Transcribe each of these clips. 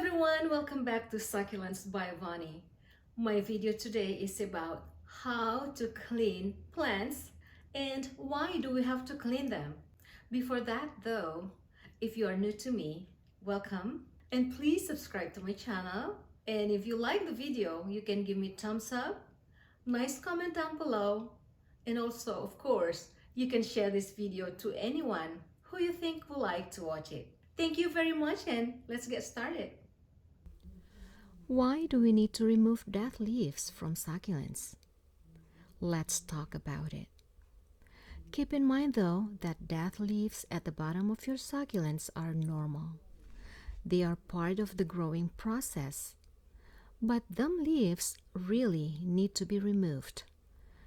everyone, welcome back to Succulents by Vonny. My video today is about how to clean plants and why do we have to clean them. Before that though, if you are new to me, welcome and please subscribe to my channel. And if you like the video, you can give me thumbs up, nice comment down below, and also of course, you can share this video to anyone who you think will like to watch it. Thank you very much and let's get started. Why do we need to remove dead leaves from succulents? Let's talk about it. Keep in mind though that dead leaves at the bottom of your succulents are normal. They are part of the growing process. But them leaves really need to be removed.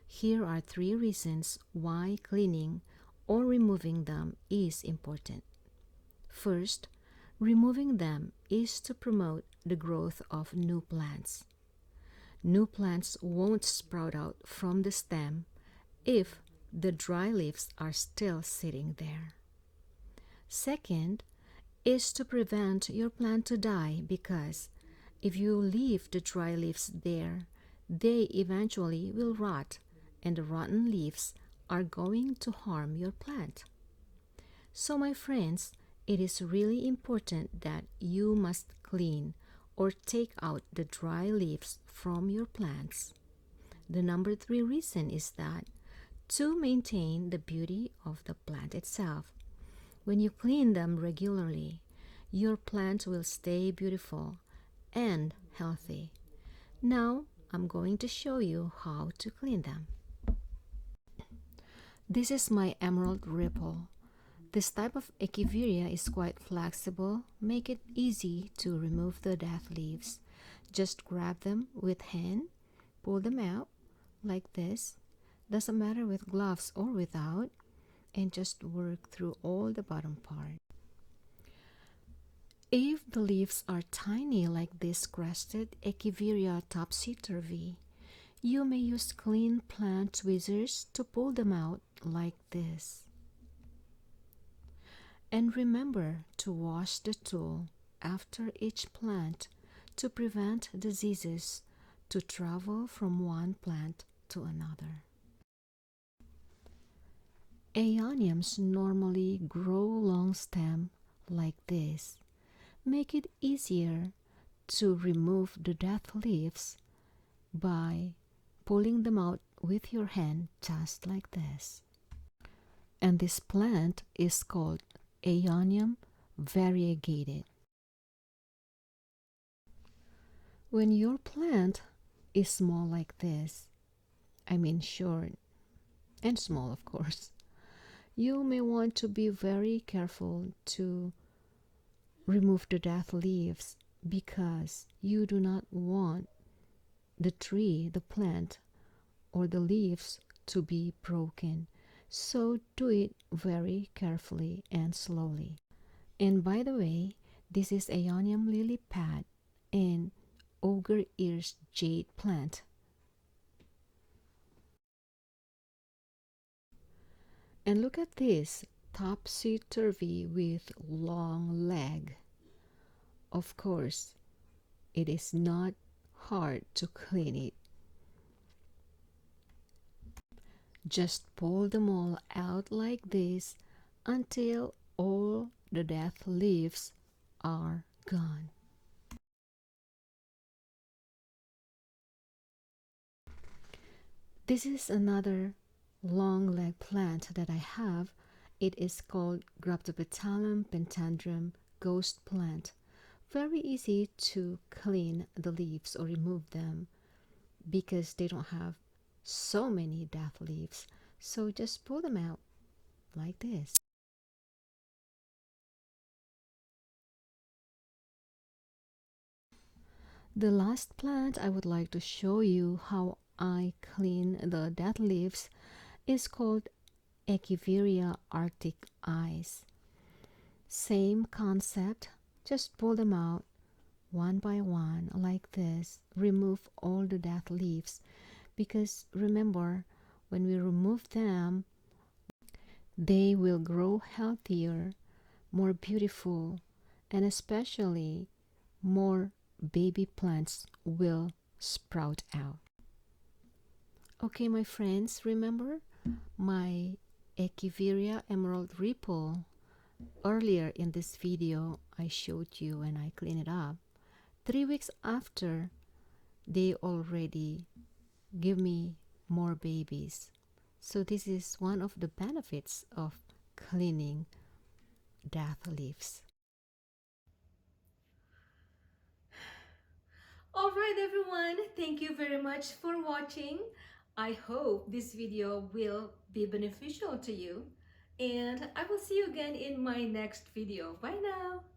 Here are 3 reasons why cleaning or removing them is important. First, removing them is to promote the growth of new plants. New plants won't sprout out from the stem if the dry leaves are still sitting there. Second is to prevent your plant to die because if you leave the dry leaves there, they eventually will rot and the rotten leaves are going to harm your plant. So my friends, it is really important that you must clean or take out the dry leaves from your plants. The number 3 reason is that to maintain the beauty of the plant itself. When you clean them regularly, your plant will stay beautiful and healthy. Now, I'm going to show you how to clean them. This is my emerald ripple. This type of echeveria is quite flexible, make it easy to remove the dead leaves. Just grab them with hand, pull them out like this. Doesn't matter with gloves or without, and just work through all the bottom part. If the leaves are tiny like this crested echeveria topsy turvy, you may use clean plant tweezers to pull them out like this. And remember to wash the tool after each plant to prevent diseases to travel from one plant to another. Aeoniums normally grow long stem like this. Make it easier to remove the dead leaves by pulling them out with your hand just like this. And this plant is called aeonium variegated. When your plant is small like this, I mean short and small of course, you may want to be very careful to remove the dead leaves because you do not want the tree, the plant, or the leaves to be broken. So do it very carefully and slowly. And by the way, this is aeonium lily pad and ogre ears jade plant. And look at this topsy turvy with long leg. Of course, it is not hard to clean it. Just pull them all out like this until all the dead leaves are gone. This is another long leg plant that I have. It is called Graptopetalum pentandrum ghost plant. Very easy to clean the leaves or remove them because they don't have so many dead leaves. So just pull them out like this. The last plant I would like to show you how I clean the dead leaves is called Echeveria Arctic Eyes. Same concept, just pull them out one by one like this. Remove all the dead leaves because remember, when we remove them, they will grow healthier, more beautiful, and especially more baby plants will sprout out. Okay, my friends, remember my Echeveria emerald ripple? Earlier in this video, I showed you when I clean it up. 3 weeks after, they already give me more babies. So this is one of the benefits of cleaning death leaves. Alright everyone, thank you very much for watching. I hope this video will be beneficial to you, and I will see you again in my next video. Bye now!